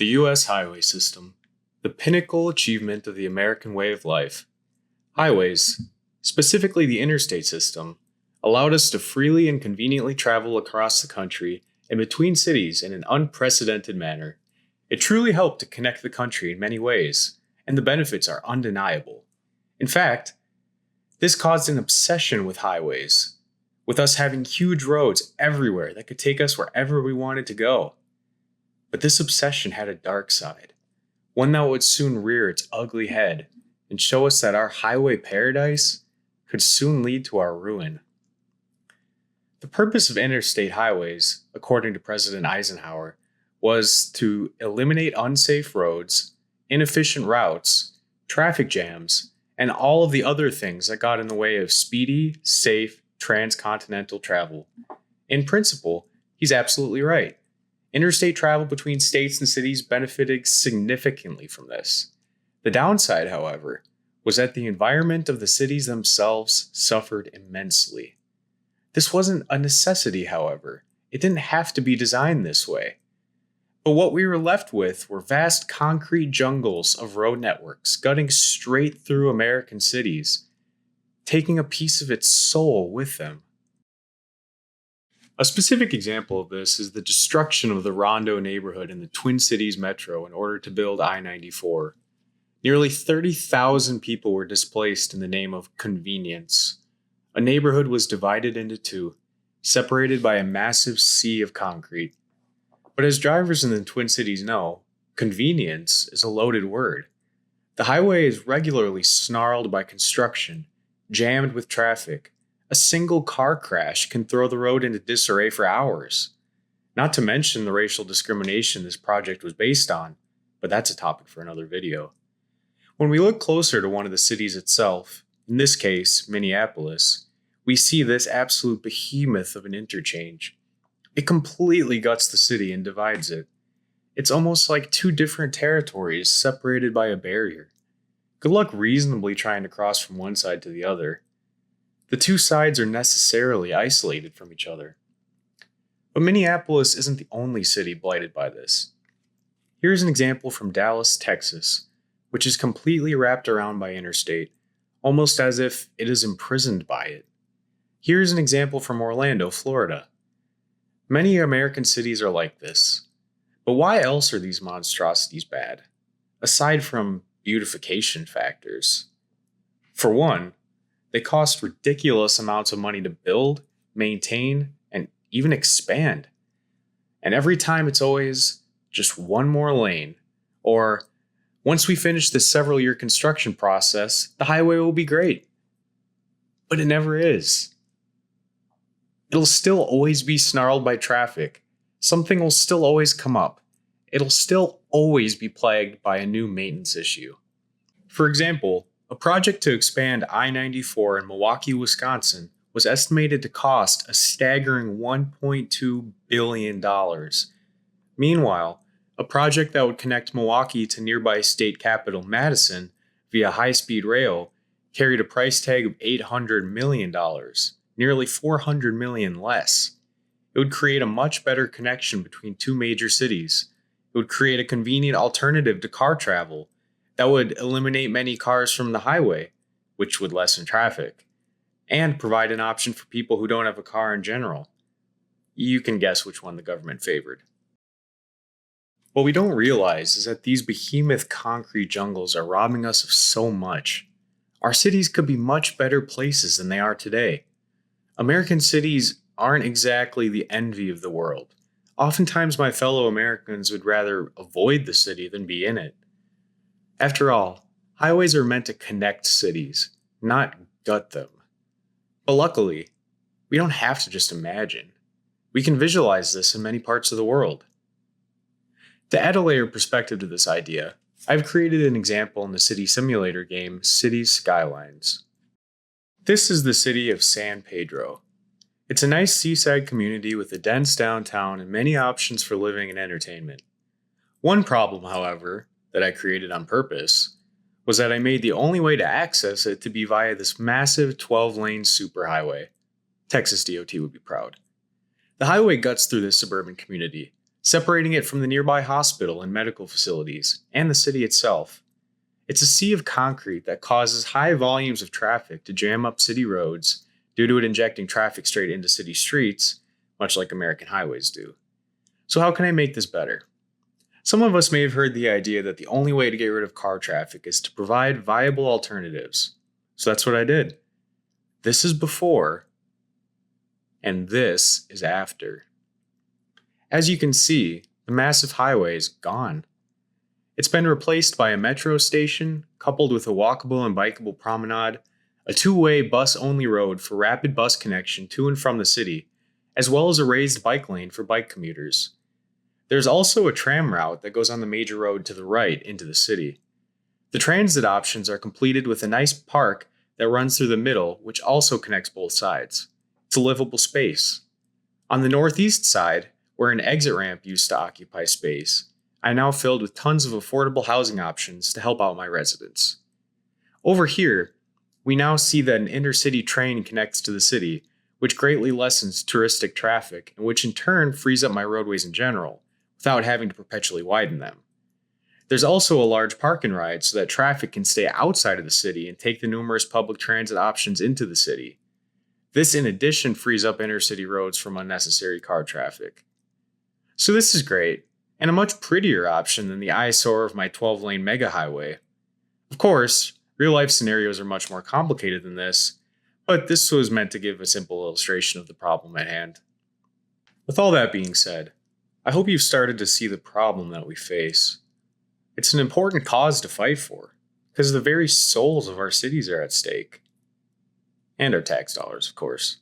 The U.S. highway system, the pinnacle achievement of the American way of life. Highways, specifically the interstate system, allowed us to freely and conveniently travel across the country and between cities in an unprecedented manner. It truly helped to connect the country in many ways, and the benefits are undeniable. In fact, this caused an obsession with highways, with us having huge roads everywhere that could take us wherever we wanted to go. But this obsession had a dark side, one that would soon rear its ugly head and show us that our highway paradise could soon lead to our ruin. The purpose of interstate highways, according to President Eisenhower, was to eliminate unsafe roads, inefficient routes, traffic jams, and all of the other things that got in the way of speedy, safe, transcontinental travel. In principle, he's absolutely right. Interstate travel between states and cities benefited significantly from this. The downside, however, was that the environment of the cities themselves suffered immensely. This wasn't a necessity, however. It didn't have to be designed this way. But what we were left with were vast concrete jungles of road networks gutting straight through American cities, taking a piece of its soul with them. A specific example of this is the destruction of the Rondo neighborhood in the Twin Cities metro in order to build I-94. Nearly 30,000 people were displaced in the name of convenience. A neighborhood was divided into two, separated by a massive sea of concrete. But as drivers in the Twin Cities know, convenience is a loaded word. The highway is regularly snarled by construction, jammed with traffic. A single car crash can throw the road into disarray for hours. Not to mention the racial discrimination this project was based on, but that's a topic for another video. When we look closer to one of the cities itself, in this case, Minneapolis, we see this absolute behemoth of an interchange. It completely guts the city and divides it. It's almost like two different territories separated by a barrier. Good luck reasonably trying to cross from one side to the other. The two sides are necessarily isolated from each other. But Minneapolis isn't the only city blighted by this. Here's an example from Dallas, Texas, which is completely wrapped around by interstate, almost as if it is imprisoned by it. Here's an example from Orlando, Florida. Many American cities are like this. But why else are these monstrosities bad, aside from beautification factors? For one, they cost ridiculous amounts of money to build, maintain, and even expand. And every time it's always just one more lane, or once we finish this several-year construction process, the highway will be great. But it never is. It'll still always be snarled by traffic. Something will still always come up. It'll still always be plagued by a new maintenance issue. For example, a project to expand I-94 in Milwaukee, Wisconsin was estimated to cost a staggering $1.2 billion. Meanwhile, a project that would connect Milwaukee to nearby state capital Madison via HighSpeed Rail carried a price tag of $800 million, nearly $400 million less. It would create a much better connection between two major cities. It would create a convenient alternative to car travel that would eliminate many cars from the highway, which would lessen traffic, and provide an option for people who don't have a car in general. You can guess which one the government favored. What we don't realize is that these behemoth concrete jungles are robbing us of so much. Our cities could be much better places than they are today. American cities aren't exactly the envy of the world. Oftentimes my fellow Americans would rather avoid the city than be in it. After all, highways are meant to connect cities, not gut them. But luckily, we don't have to just imagine. We can visualize this in many parts of the world. To add a layer of perspective to this idea, I've created an example in the city simulator game Cities Skylines. This is the city of San Pedro. It's a nice seaside community with a dense downtown and many options for living and entertainment. One problem, however, that I created on purpose was that I made the only way to access it to be via this massive 12-lane superhighway. Texas DOT would be proud. The highway guts through this suburban community, separating it from the nearby hospital and medical facilities, and the city itself. It's a sea of concrete that causes high volumes of traffic to jam up city roads due to it injecting traffic straight into city streets, much like American highways do. So, how can I make this better? Some of us may have heard the idea that the only way to get rid of car traffic is to provide viable alternatives. So, that's what I did. This is before, and this is after. As you can see, the massive highway is gone. It's been replaced by a metro station, coupled with a walkable and bikeable promenade, a two-way bus-only road for rapid bus connection to and from the city, as well as a raised bike lane for bike commuters. There's also a tram route that goes on the major road to the right into the city. The transit options are completed with a nice park that runs through the middle, which also connects both sides. It's a livable space. On the northeast side, where an exit ramp used to occupy space, I now filled with tons of affordable housing options to help out my residents. Over here, we now see that an intercity train connects to the city, which greatly lessens touristic traffic and which in turn frees up my roadways in general, without having to perpetually widen them. There's also a large park and ride so that traffic can stay outside of the city and take the numerous public transit options into the city. This in addition frees up intercity roads from unnecessary car traffic. So this is great, and a much prettier option than the eyesore of my 12-lane mega highway. Of course, real-life scenarios are much more complicated than this, but this was meant to give a simple illustration of the problem at hand. With all that being said, I hope you've started to see the problem that we face. It's an important cause to fight for, because the very souls of our cities are at stake. And our tax dollars, of course.